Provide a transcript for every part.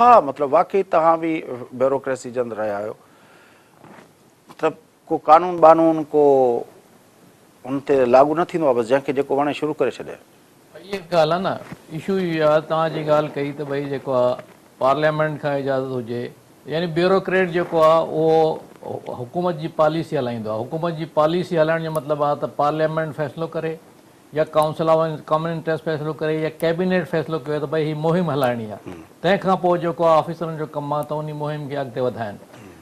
छा मतिलबु वाकई तव्हां बि ब्यूरोक्रेसी जे अंदरि रहिया आहियो, मतिलबु को कानून बानून को उन ते लागू न थींदो आहे, बसि जंहिंखे जेको वणे शुरू करे छॾे? इहा ॻाल्हि आहे न, इशू इहो आहे तव्हांजी ॻाल्हि कई त भई जेको आहे पार्लियामेंट खां इजाज़त हुजे, यानी ब्यूरोक्रेट जेको आहे उहो हुकूमत जी पॉलिसी हलाईंदो आहे। हुकूमत जी पॉलिसी हलाइण जो मतिलबु आहे त पार्लियामेंट फ़ैसिलो करे या काउंसिल ऑफ कॉमन इंट्रस्ट फ़ैसिलो करे या कैबिनेट फ़ैसिलो कयो त भई हीअ मुहिम हलाइणी आहे। तंहिंखां पोइ जेको आहे ऑफिसरनि जो कमु आहे त उन मुहिम खे अॻिते वधाइनि।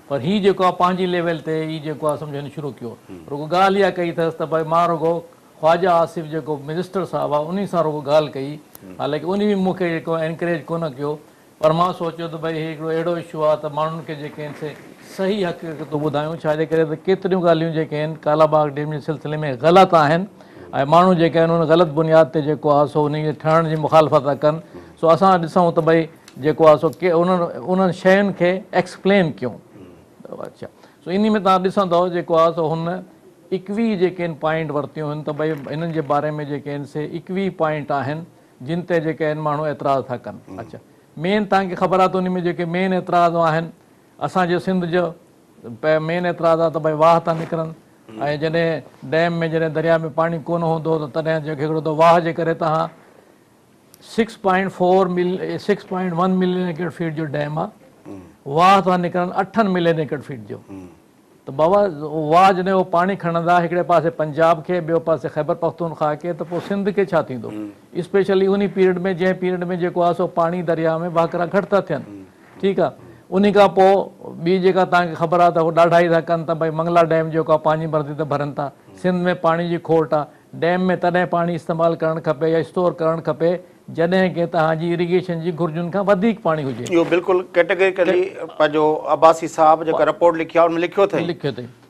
पर हीअ जेको आहे पंहिंजी लेवल ते हीअ जेको आहे सम्झो शुरू कयो, रुगो ॻाल्हि इहा कई अथसि त भई मां रुगो ख्वाजा आसिफ़ जेको मिनिस्टर साहिबु आहे उन सां रुगो ॻाल्हि कई, हालांकि उन बि मूंखे जेको एनकरेज कोन कयो, पर मां सोचियो त भई हिकिड़ो अहिड़ो इशू आहे त माण्हुनि खे जेके आहिनि से सही हक़ीक़त ॿुधायूं, छाजे करे त केतिरियूं ॻाल्हियूं जेके आहिनि कालाबाग डैम जे सिलसिले में ग़लति आहिनि ऐं माण्हू जेके आहिनि उन ग़लति बुनियाद ते जेको आहे सो उन खे ठहण जी मुखालफ़त था कनि। सो असां ॾिसूं त भई जेको आहे सो के उन्हनि शयुनि खे एक्सप्लेन कयूं। अच्छा, सो इन में तव्हां ॾिसंदव जेको आहे सो हुन 21 जेके आहिनि पॉइंट वरितियूं आहिनि त भई हिननि जे बारे में जेके आहिनि से 21 पॉइंट आहिनि जिन ते जेके आहिनि माण्हू एतिराज़ था कनि। अच्छा, मेन तव्हांखे ख़बर आहे त उन में जेके मेन एतिराज़ आहिनि, असांजे सिंध जो मेन एतिराज़ आहे त भई वाह था निकिरनि, ऐं जॾहिं डैम में जॾहिं दरिया में पाणी कोन हूंदो त तॾहिं जेके हिकिड़ो त वाह जे करे तव्हां 6.1 मिलियन एकड़ फीट जो डैम आहे, वाह था निकिरनि 8 मिलियन एकड़ फीट जो। त बाबा वाह जॾहिं उहो पाणी खणंदा हिकिड़े पासे पंजाब खे, ॿियो पासे ख़ैबर पख्तूनख्वा खे, त पोइ सिंध खे छा थींदो? स्पेशली उन पीरियड में जंहिं पीरियड में जेको आहे सो पाणी दरिया में वाकरा घटि था थियनि। ठीकु आहे, उन खां पोइ ॿी जेका तव्हांखे ख़बर आहे त उहो ॾाढा ई था कनि त भई मंगला डैम जेको आहे पंहिंजी मर्ज़ी ते भरनि था। सिंध में पाणी जी खोट आहे, डैम में तॾहिं पाणी इस्तेमालु करणु खपे या स्टोर करणु खपे जॾहिं की तव्हांजी इरिगेशन जी घुर्जुनि खां वधीक पाणी हुजे। इहो बिल्कुलु कैटेगरिकली पंहिंजो अब्बासी साहब जेका रिपोर्ट लिखी आहे हुन में लिखियो अथई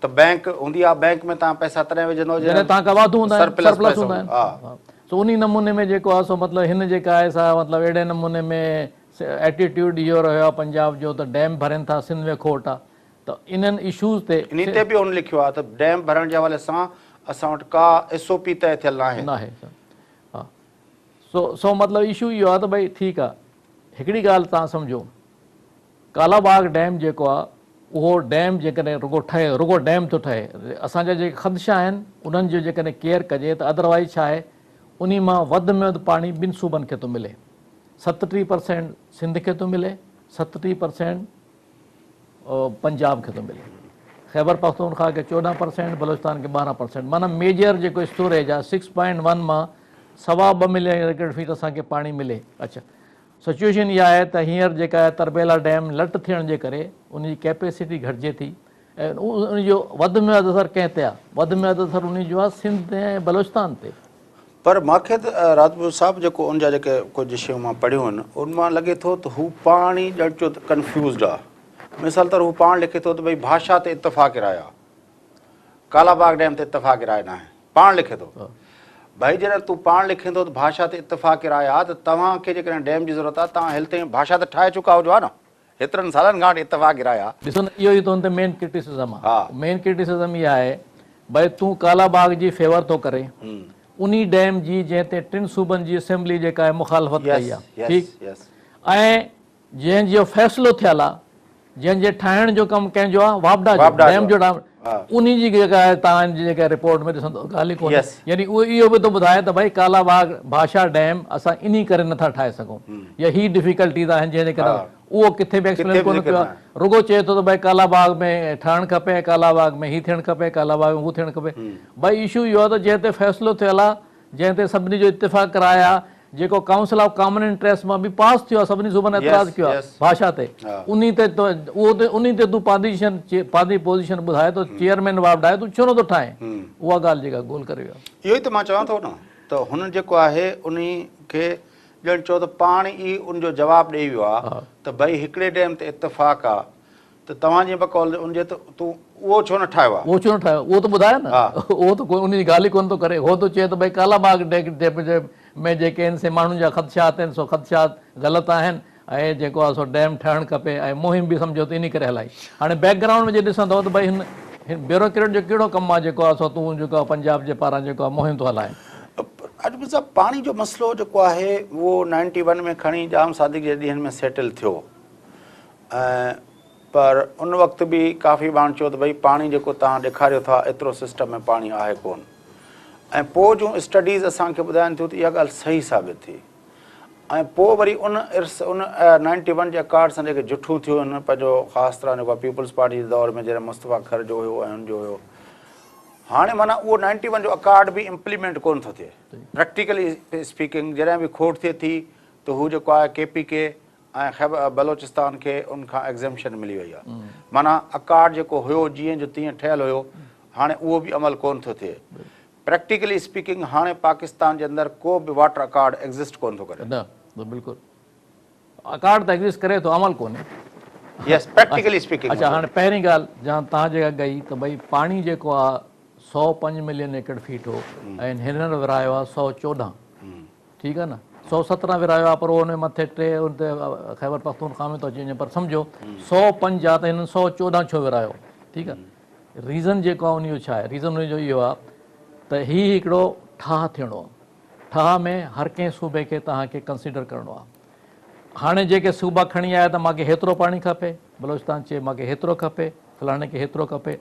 त बैंक हूंदी आहे, बैंक में तव्हां पैसा तॾहिं विझंदो जॾहिं तव्हांखां वाधू हूंदा आहिनि, सरप्लस हूंदा आहिनि। आहिनि। सो उन नमूने में जेको आहे सो मतिलबु हिन जेका आहे सा मतिलबु अहिड़े नमूने में एटीट्यूड इहो रहियो आहे पंजाब जो त डैम भरनि था, सिंध में खोट आहे। त इन्हनि इशूज़ ते इन ते बि हुन लिखियो आहे त डैम भरण जे हवाले सां असां वटि का SOP तय थियल न आहे। हा, सो मतिलबु इशू इहो आहे त भई ठीकु आहे, हिकिड़ी ॻाल्हि तव्हां सम्झो, कालाबाग डैम जेको आहे उहो डैम जेकॾहिं रुगो डैम थो ठहे, असांजा जेके ख़दशा आहिनि उन्हनि जो जेकॾहिं केयर कजे त अदरवाइज़ छा आहे, उन मां वधि में वधि पाणी ॿिनि सूबनि खे थो मिले। 37% सिंध खे थो मिले, 37% पंजाब खे थो मिले, ख़ैबर पख्तूनख्वा खे 14%, बलोचिस्तान खे 12%। माना मेजर जेको स्टोरेज आहे 6.1 मां 2.25 मिलियन एकड़ फीट असांखे पाणी मिले। अच्छा, सिचुएशन इहा आहे त हींअर जेका आहे तरबेला डैम लट थियण जे करे उनजी कैपेसिटी घटिजे थी ऐं उनजो वधि में वधि असरु कंहिं ते आहे, वधि में वधि असरु उनजो आहे सिंध ऐं बलोचिस्तान ते। पर मूंखे त राजपूत साहिबु जेको उनजा जेके कुझु शयूं मां पढ़ियूं आहिनि उन मां लॻे थो त हू पाण ई ॼण चो त कंफ्यूज़ड आहे। मिसाल तौरु हू पाण लिखे थो त भई भाषा ते इतफ़ाक़ राय आहे, कालाबाग डैम ते इतफ़ाक़ राय न आहे, पाण लिखे थो। भाई जॾहिं तूं पाण लिखे थो त भाषा ते इतफ़ाक़ राय आहे त तव्हांखे जेकॾहिं डैम जी ज़रूरत आहे तव्हां हिल ताईं भाषा त ठाहे चुका हुजो आहे न, हेतिरनि सालनि खां वठी इतफ़ाक़ राय आहे। ॾिसो न, इहो ई तो ते मेन क्रिटिसिज़म आहे। मेन क्रिटिसिज़म इहा आहे भई तूं कालाबाग जी फेवर थो करे, उन डैम जी जंहिं ते 3 सूबनि जी असेंबली जेका आहे मुखालफ़त कई आहे, ठीकु, ऐं जंहिंजो फ़ैसिलो थियल आहे, जंहिंजे ठाहिण जो कमु कंहिंजो आहे, वापडा डैम जो, उन जी जेका आहे तव्हांजी जेका रिपोर्ट में ॾिसंदो ॻाल्हि ई कोन्हे। यानी उहो इहो बि थो ॿुधाए त भई कालाबाग भाषा डैम असां इन करे नथा ठाहे सघूं, या ही डिफिकल्टीज़ आहिनि जंहिंजे करे उहो किथे बि एक्सप्लेन कोन कयो आहे। रुगो चए थो त भई कालाबाग में ठहणु खपे, कालाबाग में ही थियणु खपे, कालाबाग में हू थियणु खपे। भई इशू इहो आहे त जंहिं ते फ़ैसिलो थियल आहे, जंहिं ते सभिनी जो इतफ़ाक़ कराए आहे, जेको काउंसिल ऑफ कॉमन इंट्रस्ट मां बि पास थियो आहे, सभिनी सूबनि एतिराज़ कयो आहे भाषा ते, उन ते उन ते तूं पंहिंजी पोज़ीशन ॿुधाए थो, चेयरमैन वार्ड आहे, तूं छो नथो ठाहे? उहा ॻाल्हि जेका गोल करे वियो आहे। इहो ई त मां चवां थो न त हुन जेको आहे उन खे ॼण चओ त पाण ई उनजो जवाबु ॾेई वियो आहे त भई हिकिड़े डैम ते इतफ़ाक़ आहे त तव्हांजे बकौल उनजे त तूं उहो छो न ठाहियो आहे? उहो छो न ठाहियो, उहो त ॿुधाए न, उहो त उन जी ॻाल्हि ई कोन थो करे। उहो थो चए त भई कालाबाग में जेके आहिनि से माण्हुनि जा ख़दशात आहिनि, सो ख़दशात ग़लति आहिनि ऐं जेको आहे सो डैम ठहणु खपे, ऐं मुहिम बि सम्झो त इन करे हलाई। हाणे बैकग्राउंड में जे ॾिसंदव त भई हिन ब्यूरोक्रेट जो कहिड़ो कमु आहे जेको आहे सो तूं जेको आहे पंजाब जे पारां जेको आहे मुहिम थो हलाए। अॼु बि पाणी जो मसइलो जेको आहे उहो 91 में खणी जाम सादिक जे ॾींहंनि में सेटल थियो, पर उन वक़्तु बि काफ़ी माण्हू चयो त भई पाणी जेको तव्हां ॾेखारियो था एतिरो सिस्टम में पाणी आहे कोन। ऐं पोइ जूं स्टडीज़ असांखे ॿुधाइनि थियूं त इहा ॻाल्हि सही साबित थी। ऐं पोइ वरी उन 91 जे अकार्ड सां जेके जुठूं थियूं आहिनि पंहिंजो ख़ासि तरह जेको पीपल्स पार्टी जे दौर में जॾहिं मुस्तफ़ा खर जो हुयो ऐं हुनजो हुयो, हाणे माना उहो 91 जो अकार्ड बि इम्प्लीमेंट कोन थो थिए। प्रैक्टिकली स्पीकिंग जॾहिं बि खोट थिए थी त हू जेको आहे KPK ऐं खैबर बलोचिस्तान खे उनखां एग्ज़म्पशन मिली वई आहे। माना अकार्ड जेको हुयो जीअं जो तीअं ठहियलु हुयो, हाणे उहो बि अमल कोन थो थिए। प्रैक्टिकली स्पीकिंग हाणे पाकिस्तान जे अंदरि को बि वाटर अकार्ड एग्ज़िस्ट कोन थो करे। न बिल्कुलु अकार्ड त एग्ज़िस्ट करे थो, अमल कोन्हे। यस, प्रैक्टिकली स्पीकिंग। अच्छा, हाणे पहिरीं ॻाल्हि जा तव्हां जेका कई त भई पाणी जेको आहे 105 मिलियन एकड़ फीट हो ऐं हींअर विरहायो आहे 114। ठीकु आहे न, 117 विरहायो आहे, पर उन मथे 3 उन ते खैबर पख्तूनख्वा में थो अची वञे, पर सम्झो 105 आहे त हिननि 114 छो विरहायो। ठीकु आहे, रीज़न जेको आहे उन जो छा आहे? रीज़न उनजो इहो आहे त हीउ हिकिड़ो ठाह थियणो आहे। ठाह में हर कंहिं सूबे खे तव्हांखे कंसिडर करिणो आहे। हाणे जेके सूबा खणी आया त मूंखे हेतिरो पाणी खपे, बलोचिस्तान चए मूंखे हेतिरो खपे, फलाणे खे हेतिरो खपे,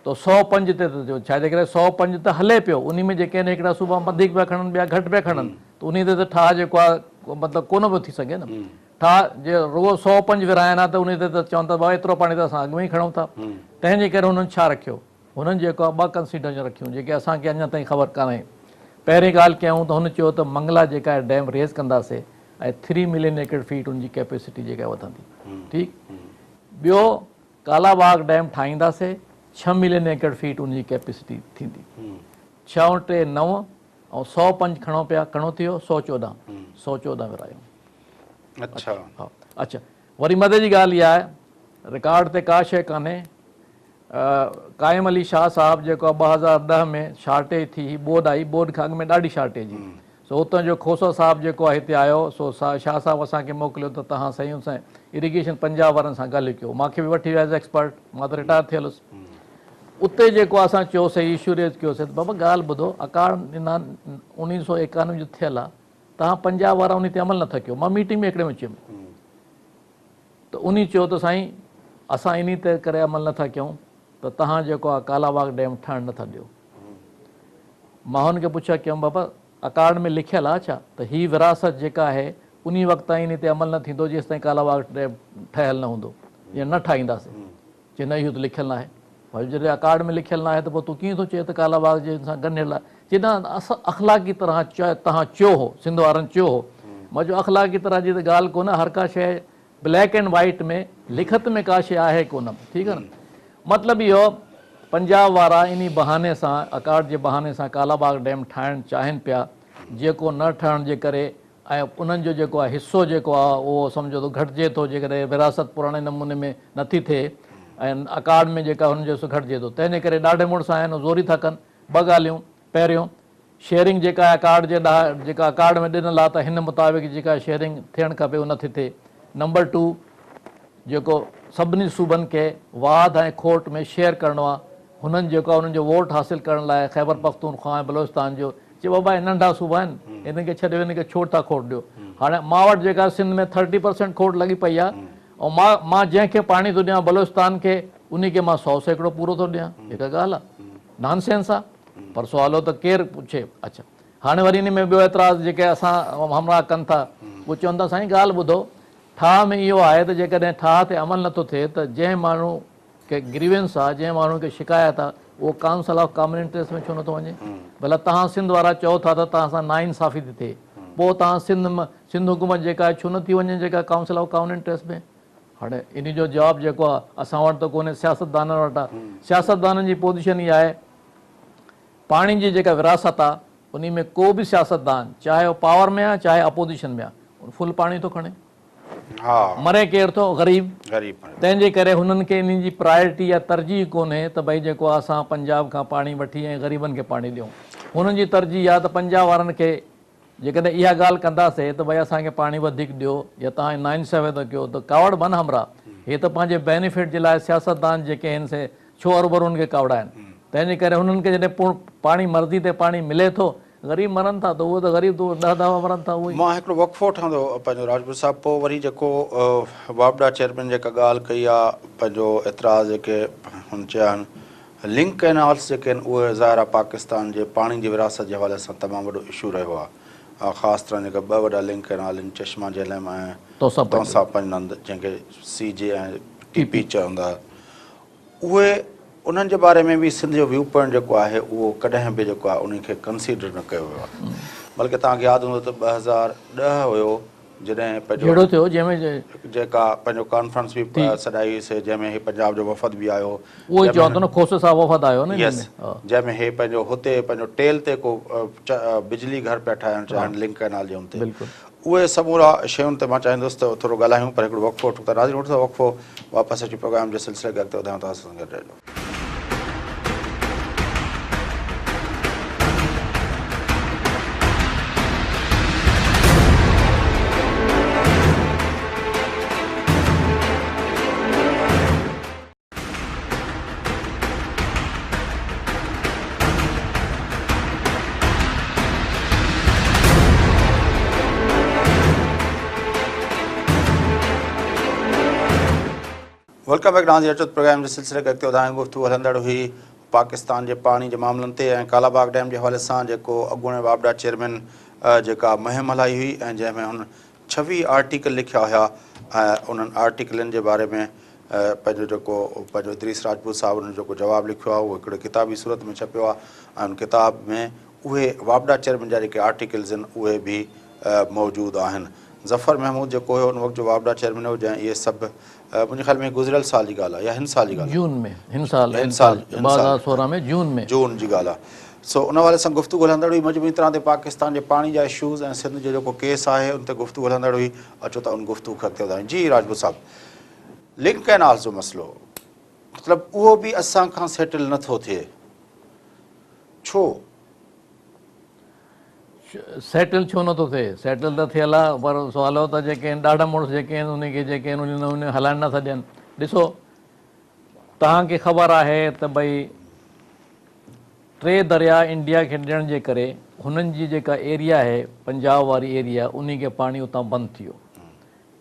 त 105 ते त छाजे करे 105 त हले पियो। उन में जेके आहिनि हिकिड़ा सूबा वधीक पिया खणनि, ॿिया घटि पिया खणनि, त उन ते त ठाह जेको आहे मतिलबु कोन पियो थी सघे न। ठाह जे रुगो 105 विरहाइनि हा त उन ते त चवनि था भाउ एतिरो पाणी त असां अॻु में ई खणूं था। तंहिंजे करे हुननि छा रखियो? हुननि जेको आहे 2 कंसिडरेशन रखियूं जेके असांखे अञा ताईं ख़बर कान्हे। पहिरीं ॻाल्हि कयूं त हुन चयो त मंगला जेका आहे डैम रेज़ कंदासीं ऐं 3 मिलियन एकड़ फीट उनजी कैपेसिटी जेका वधंदी। ठीकु, ॿियो कालाबाग डैम ठाहींदासीं, 6 मिलियन एकड़ फीट उनजी कैपेसिटी थींदी। 6 × 3 = 9 ऐं 105 खणो पिया, घणो थी वियो? 114 विरहायूं। अच्छा हा, अच्छा, वरी मदे जी ॻाल्हि इहा आहे, रिकॉर्ड ते का शइ कान्हे। क़ाइम अली शाह साहब जेको आहे 2010 में शार्टेज थी, बोड आई, बोड खां अॻु में ॾाढी शार्टेज हुई। सो उतां जो खोसो साहब जेको आहे हिते आयो, सो शाह साहब असांखे मोकिलियो त तव्हां सही सां इरिगेशन पंजाब वारनि सां ॻाल्हि कयो। मूंखे बि वठी वियो एज़ एक्सपर्ट, मां त रिटायर थियल हुउसि। उते जेको असां चयोसीं इशू रेज़ कयोसीं त बाबा ॻाल्हि ॿुधो, अकार्ड 1991 जो थियल आहे, तव्हां पंजाब वारा उन ते अमल नथा कयो। मां मीटिंग में हिकिड़े में चयुमि त उन चयो त साईं असां इन ते करे अमल नथा कयूं त तव्हां जेको आहे कालाबाग डैम ठहणु नथा ॾियो। मां हुनखे पुछा कयूं बाबा अकार्ड में लिखियलु आहे छा त हीअ विरासत जेका आहे उन वक़्तु ताईं इन ते अमल न थींदो जेसि ताईं कालाबाग डैम ठहियलु न हूंदो या न ठाहींदासीं? चए न, इहो त लिखियलु न आहे। भई जॾहिं अकार्ड में लिखियलु न आहे त पोइ तूं कीअं थो चए त कालाबाग जे सां ॻंढियल आहे? चए न, असां अख़लाक़ी तरह तव्हां चयो हो, सिंध वारनि चयो हो। मां चयो अख़लाक़ी तरह जी त ॻाल्हि कोन्हे, हर का शइ ब्लैक एंड वाइट में लिखत में का शइ आहे कोन। ठीकु आहे न, मतिलबु इहो पंजाब वारा इन बहाने सां, अकार्ड जे बहाने सां कालाबाग डैम ठाहिणु चाहिनि पिया, जेको न ठहण जे करे ऐं उन्हनि जो जेको आहे हिसो जेको आहे उहो सम्झो त घटिजे थो, जेकॾहिं विरासत पुराणे नमूने में नथी थिए ऐं अकार्ड में जेका हुनजो हिसो घटिजे थो। तंहिंजे करे ॾाढे मुड़ुस आहिनि ज़ोरी था कनि। 2 ॻाल्हियूं, पहिरियों शेयरिंग जेका आहे अकार्ड जे जेका अकार्ड में ॾिनल आहे त हिन मुताबिक़ जेका शेयरिंग थियणु खपे उहो नथी थिए। नंबर 2, जेको सभिनी सूबनि खे वाध ऐं खोट में शेयर करिणो आहे, हुननि जेको आहे हुननि जो वोट हासिलु करण लाइ खैबर पख्तूनख्वा ऐं बलोचिस्तान जो चए बाबा हे नंढा सूबा आहिनि, हिनखे छॾे हिनखे छो था खोट ॾियो? हाणे मां वटि जेका सिंध में 30% खोट लॻी पई आहे ऐं मां जंहिंखे पाणी थो ॾियां बलोचिस्तान खे, उनखे मां 100% पूरो थो ॾियां। हिकु ॻाल्हि आहे, नॉनसेंस आहे, पर सुवालो त केरु पुछे। अच्छा, हाणे वरी इन में ॿियो एतिराज़ जेके असां हमरा कनि था, उहो चवनि था साईं ॻाल्हि ॿुधो, ठाह में इहो आहे त जेकॾहिं ठाह ते अमल नथो थिए त जंहिं माण्हू खे ग्रीवेंस आहे, जंहिं माण्हू खे शिकायत आहे, उहो काउंसिल ऑफ कॉमन इंट्रस्ट में छो नथो वञे? भला तव्हां सिंध वारा चओ था त तव्हां सां नाइंसाफ़ी थी थिए, पोइ तव्हां सिंध हुकूमत जेका आहे छो नथी वञे जेका काउंसिल ऑफ कॉमन इंट्रस्ट में? हाणे इन जो जवाबु जेको आहे असां वटि त कोन्हे, सियासतदाननि वटि आहे। सियासतदाननि जी पोज़ीशन इहा आहे, पाणी जी जेका विरासत आहे उन में को बि सियासतदान चाहे उहो पावर में आहे चाहे अपोज़िशन में आहे, फुल पाणी थो खणे, मरे केरु थो? ग़रीब। तंहिंजे करे हुननि खे इन जी प्रायोरिटी या तरजीह कोन्हे त भई जेको आहे असां पंजाब खां पाणी वठी ऐं ग़रीबनि खे पाणी ॾियूं। हुननि जी तरजीह आहे त पंजाब वारनि खे जेकॾहिं इहा ॻाल्हि कंदासीं त भई असांखे पाणी वधीक ॾियो या तव्हां नाइंसाफ़ी था कयो त कावड़ बन हमरा, हे त पंहिंजे बेनिफिट जे लाइ सियासतदान जेके आहिनि से छो अरबरुनि खे कावड़ा आहिनि। तंहिंजे करे हुननि खे जॾहिं पाणी मर्ज़ी ते पाणी मिले थो ग़रीब मरनि था त उहो त ग़रीब तो 10 दफ़ा मरनि था उहे। मां हिकिड़ो वक़फ़ो ठहंदो पंहिंजो राजपूत साहिबु, पोइ वरी जेको वापडा चेयरमैन जेका ॻाल्हि कई आहे, पंहिंजो एतिराज़ जेके हुन चया आहिनि, लिंक कैनाल्स जेके आहिनि उहे ज़ाहिर आहे पाकिस्तान जे पाणी जी विरासत जे हवाले सां तमामु वॾो इशू रहियो आहे। ख़ासि तरह जेका 2 वॾा लिंक कैनाल आहिनि, चश्मा झेलम ऐं तौसा पंजनंद, जंहिंखे CJ ऐं TP चवंदा, उहे उन्हनि जे बारे में बि सिंध जो व्यू पॉइंट जेको आहे उहो कॾहिं बि जेको आहे उन खे कंसीडर न कयो वियो आहे। बल्कि तव्हांखे यादि हूंदो त 2010 हुयो जॾहिं पंहिंजो थियो जंहिंमें जेका पंहिंजो कॉन्फ्रेंस बि सॾाई हुईसीं, जंहिंमें हे पंजाब जो वफ़द बि आयो, उहो चओ त न खोसे साहब वफ़द आयो न, यस, जंहिंमें हे पंहिंजो हुते पंहिंजो टेल ते को बिजली घर पिया ठाहिणु चाहिनि लिंक कैनाल जे हुते, उहे समूरा शयुनि ते मां चाहींदुसि त थोरो ॻाल्हायूं। पर हिकिड़ो वक़फ़ो वठूं था नाज़रीन, वठूं था वक़फ़ो, वापसि अची प्रोग्राम जे सिलसिले खे अॻिते वधायूं था। असां सां गॾु रहिजो। वेलकम बैक नाज़रीन, अचो प्रोग्राम जे सिलसिले खे अॻिते वधायूं। गुफ़्तगू हलंदड़ हुई पाकिस्तान जे पाणी जे मामलनि ते ऐं कालाबाग डैम जे हवाले सां जेको अॻूणे वापडा चेयरमैन जेका मुहिम हलाई हुई ऐं जंहिंमें हुन 26 आर्टिकल लिखिया हुया ऐं उन्हनि आर्टिकलनि जे बारे में पंहिंजो जेको पंहिंजो इदरीस राजपूत साहिब उन्हनि जेको जवाबु लिखियो आहे उहो हिकिड़े किताबी सूरत में छपियो आहे ऐं उन किताब में उहे वापडा चेयरमैन जा जेके आर्टिकल्स आहिनि उहे बि मौजूदु आहिनि। ज़फ़र महमूद जेको हुयो उन वक़्तु जो वापडा चेयरमैन हो, जंहिं इहे सभु मुंहिंजे ख़्याल में गुज़िरियल साल जी ॻाल्हि आहे या हिन साल जी ॻाल्हि आहे, जून जी ॻाल्हि आहे। सो उन वारे सां गुफ़्तगू हलंदड़ हुई। मजमूई तरह ते पाकिस्तान जे पाणी जा इशूज़ ऐं सिंध जो जेको केस आहे उन ते गुफ़्तगू हलंदड़ हुई। अचो त उन गुफ़्तगू खे अॻिते वधायूं। जी राजपूत साहिबु, लिंक कैनाल्स जो मसइलो, मतिलबु उहो बि असां खां सेटल नथो थिए, छो सेटल छो नथो थिए? सेटल त थियल आहे, पर सुवाल हो त जेके आहिनि ॾाढा मुड़ुस जेके आहिनि उनखे जेके आहिनि उन हलाइण नथा ॾियनि। ॾिसो, तव्हांखे ख़बर आहे त भई 3 दरिया इंडिया खे ॾियण जे करे हुननि जी जेका एरिया आहे पंजाब वारी एरिया, उन खे पाणी उतां बंदि थी वियो।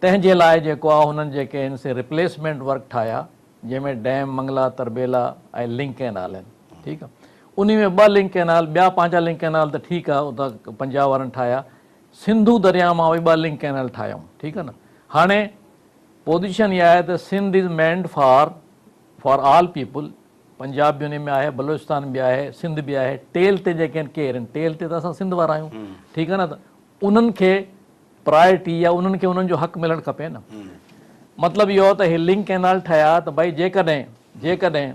तंहिंजे लाइ जेको आहे हुननि जेके आहिनि से रिप्लेसमेंट वर्क ठाहिया, जंहिंमें डैम मंगला तरबेला ऐं लिंक कैनाल आहिनि। ठीकु आहे, उन में 2 लिंक कैनाल, ॿिया 5 लिंक कैनाल त ठीकु आहे उतां पंजाब वारनि ठाहिया, सिंधू दरिया मां वरी 2 लिंक कैनाल ठाहियूं। ठीकु आहे न। हाणे पोज़ीशन इहा आहे त Sindh is meant for all people, Punjab बि उन में आहे, बलोचिस्तान बि आहे, सिंध बि आहे। टेल ते जेके आहिनि केरु आहिनि, टेल ते त असां सिंध वारा आहियूं। ठीकु आहे न। त उन्हनि खे प्रायोरिटी या उन्हनि खे उन्हनि जो हक़ु मिलणु खपे न। मतिलबु इहो त हे लिंक कैनाल ठहिया त भई जेकॾहिं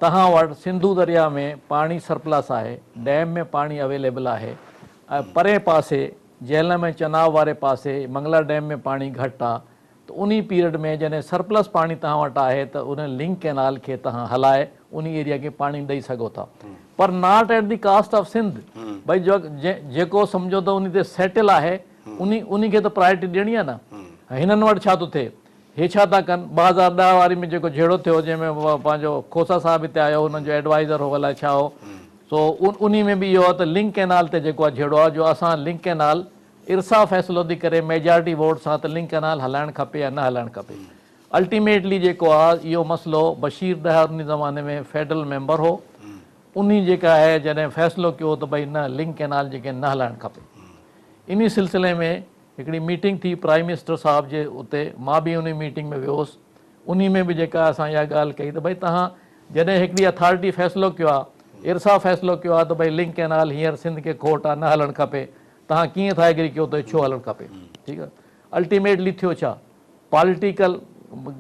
तव्हां वटि सिंधू दरिया में पाणी सरप्लस आहे, डैम में पाणी अवेलेबल आहे, ऐं परे पासे झेलम ऐं चनाब वारे पासे मंगला डैम में पाणी घटि आहे, त उन पीरियड में जॾहिं सरप्लस पाणी तव्हां वटि आहे त उन लिंक कैनाल खे तव्हां हलाए उन एरिया खे पाणी ॾेई सघो था, पर not at the cost of Sindh. भई जेको सम्झो त उन ते सेटल आहे उन खे त प्रायोरिटी ॾियणी आहे न। हिननि वटि छा थो थिए, हे छा था कनि, 2010 वारी में जेको झेड़ो थियो जंहिंमें पंहिंजो खोसा साहिब हिते आयो, हुननि जो एडवाइज़र हो अलाए छा हो, सो उन में बि इहो आहे त लिंक कैनाल ते जेको आहे झेड़ो आहे जो असां लिंक कैनाल इर्सा फ़ैसिलो थी करे मेजॉरिटी वोट सां त लिंक कैनाल हलाइणु खपे या न हलाइणु खपे। अल्टीमेटली जेको आहे इहो मसइलो बशीर डहर उन ज़माने में फेडरल मेंबर हो, उन जेका आहे जॾहिं फ़ैसिलो कयो त भई न लिंक कैनाल जेके न हलाइणु खपे। इन सिलसिले में हिकिड़ी मीटिंग थी प्राइम मिनिस्टर साहिब जे उते, मां बि उन मीटिंग में वियुसि। उन में बि जेका असां इहा ॻाल्हि कई त भई तव्हां जॾहिं हिकिड़ी अथॉरिटी फ़ैसिलो कयो आहे, इर्सा फ़ैसिलो कयो आहे त भई लिंक कैनाल हींअर सिंध खे खोट आहे, न हलणु खपे, तव्हां कीअं था एग्री कयो त छो हलणु खपे? ठीकु आहे। अल्टीमेटली थियो छा, पॉलिटिकल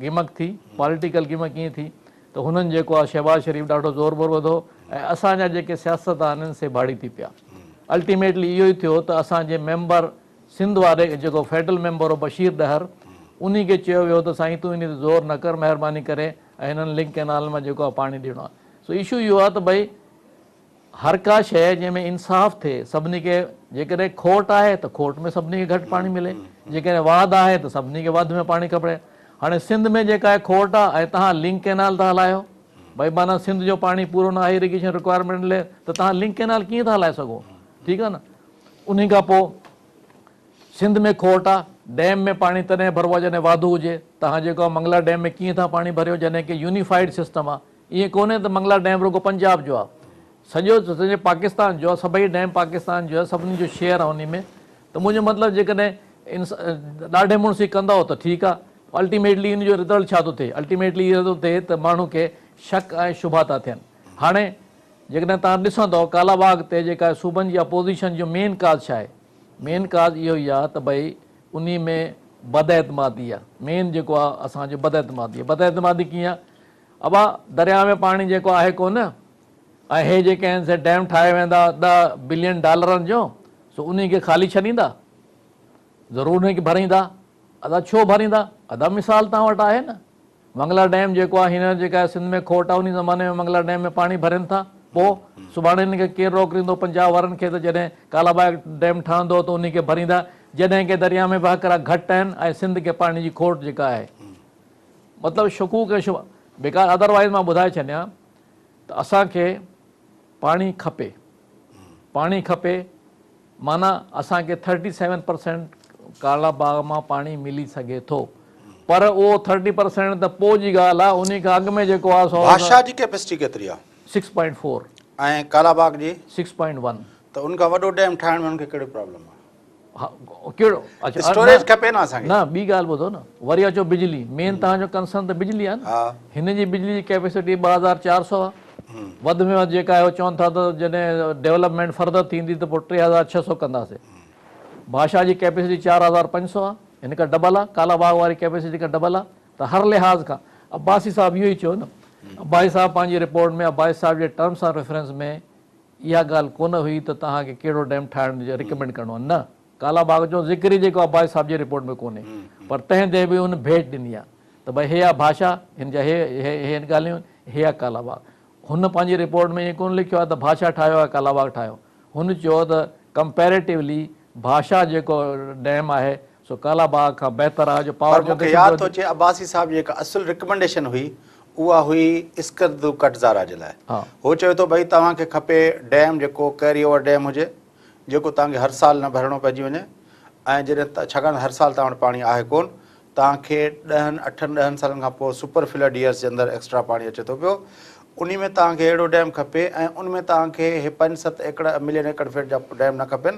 गिमक थी। पॉलिटिकल गिमक कीअं थी त हुननि जेको आहे शहबाज शरीफ़ ॾाढो ज़ोर बोर वधो ऐं असांजा जेके सियासतदान से भाड़ी थी पिया। अल्टीमेटली इहो ई थियो त असांजे मेंबर सिंध वारे जेको फेडरल मेंबर हो बशीर डहर, उन खे चयो वियो त साईं तूं इन ते ज़ोर न कर महिरबानी करे ऐं हिननि लिंक कैनाल मां जेको आहे पाणी ॾियणो आहे। सो इशू इहो आहे त भई हर का शइ जंहिंमें इंसाफ़ थिए, सभिनी खे जेकॾहिं खोट आहे त खोट में सभिनी खे घटि पाणी मिले, जेकॾहिं वाध आहे त सभिनी खे वधि में पाणी खपे। हाणे सिंध में जेका आहे खोट आहे ऐं तव्हां लिंक कैनाल था हलायो, भई माना सिंध जो पाणी पूरो न आहे इरिगेशन रिक्वायरमेंट लाइ, त तव्हां लिंक कैनाल कीअं था हलाए सघो? ठीकु आहे न। उन खां पोइ सिंध में खोट आहे, डैम में पाणी तॾहिं भरिबो आहे जॾहिं वाधू हुजे। तव्हां जेको आहे मंगला डैम में कीअं था पाणी भरियो, जॾहिं की यूनिफाइड सिस्टम आहे। ईअं कोन्हे त मंगला डैम रुगो पंजाब जो आहे, सॼे पाकिस्तान जो आहे, सभई डैम पाकिस्तान जो आहे, सभिनी जो शेयर आहे उन में। त मुंहिंजो मतिलबु जेकॾहिं ॾाढे मुड़ुस कंदव त ठीकु आहे, अल्टीमेटली इन जो रिज़ल्ट छा थो थिए, अल्टीमेटली इहो थो थिए त माण्हू खे शक ऐं शुबा था थियनि। हाणे जेकॾहिं तव्हां ॾिसंदव कालाबाग ते जेका सूबनि जी अपोज़िशन जो मेन काज़ छा आहे, मेन काज़ इहो ई आहे त भई उन में बदएतमादी आहे। मेन जेको आहे असांजो बदएतमादी आहे। बदएतमादी कीअं आहे, अबा दरिया में पाणी जेको आहे कोन, ऐं हे जेके आहिनि से डैम ठाहे वेंदा $10 बिलियन जो, सो उन खे ख़ाली छॾींदा, ज़रूरु उन खे भरींदा। अदा छो भरींदा, अदा मिसाल तव्हां वटि आहे न, मंगला डैम जेको आहे हींअर जेका सिंध में खोट आहे, उन ज़माने में मंगला डैम में पाणी भरनि था, पोइ सुभाणे हिन खे केरु रोकींदो पंजाब वारनि खे त जॾहिं कालाबाग डैम ठहंदो त उन खे भरींदा, जॾहिं की दरिया में बहकरा घटि आहिनि ऐं सिंध खे पाणी जी खोट जेका आहे। मतिलबु शकूक ऐं शुबा बेकार। अदरवाइज़ मां ॿुधाए छॾियां त असांखे पाणी खपे, पाणी खपे, माना असांखे 37% कालाबाग मां पाणी मिली सघे थो, पर उहो 30% त पोइ जी ॻाल्हि आहे। उन खां अॻु में जेको आहे भाषा जी कैपेसिटी केतिरी आहे? 6.4 ऐं कालाबाग जी 6.1। त उनखां वॾो डैम ठाहिण में उनखे कहिड़ी प्रॉब्लम आहे? हा कहिड़ो, अच्छा स्टोरेज खपे न असांखे। न ॿी ॻाल्हि ॿुधो न, वरी अचो बिजली, मेन तव्हांजो कंसर्न त बिजली आहे न। हिन जी बिजली जी कैपेसिटी 2400 आहे, वधि में वधि जेका आहे चवनि था त जॾहिं डेवलपमेंट फर्दर थींदी त पोइ 3600 कंदासीं। भाषा जी कैपेसिटी 4500 आहे, हिन खां डबल आहे, कालाबाग वारी कैपेसिटी खां डबल आहे। त हर लिहाज़ खां अब्बासी साहिबु इहो ई चयो न, अब्बासी साहिबु पंहिंजी रिपोर्ट में, अब्बासी साहिब जे टर्म्स ऑफ रेफरेंस में इहा ॻाल्हि कोन हुई त तव्हांखे कहिड़ो डैम ठाहिण जो रिकमेंड करिणो आहे। न, कालाबाग जो ज़िक्र ई जेको अब्बासी साहिब जी रिपोर्ट में कोन्हे, पर तंहिं ते बि हुन भेट ॾिनी आहे त भई हे आहे भाषा, हिन जा हे ॻाल्हियूं, हे आहे कालाबाग। हुन पंहिंजी रिपोर्ट में ईअं कोन लिखियो आहे त भाषा ठाहियो आहे कालाबाग ठाहियो, हुन चयो त कंपेरेटिवली भाषा जेको डैम आहे सो कालाबाग खां बहितर आहे। जो पावर मूंखे यादि थो अचे अब्बासी साहिब जी जेका असुल रिकमेंडेशन हुई उहा हुई इस्कर्दु कटज़ारा जे लाइ। हो चवे थो भई तव्हांखे खपे डैम जेको कैरी ओवर डैम हुजे, जेको तव्हांखे हर साल न भरिणो पइजी वञे, ऐं जॾहिं छाकाणि हर साल तव्हां वटि पाणी आहे कोन, तव्हांखे 8-10 सालनि खां पोइ सुपर फ्लड ईयर्स जे अंदरि एक्स्ट्रा पाणी अचे थो पियो, उन में तव्हांखे अहिड़ो डैम खपे ऐं उन में तव्हांखे 5-7 मिलियन एकड़ फीट जा डैम न खपनि,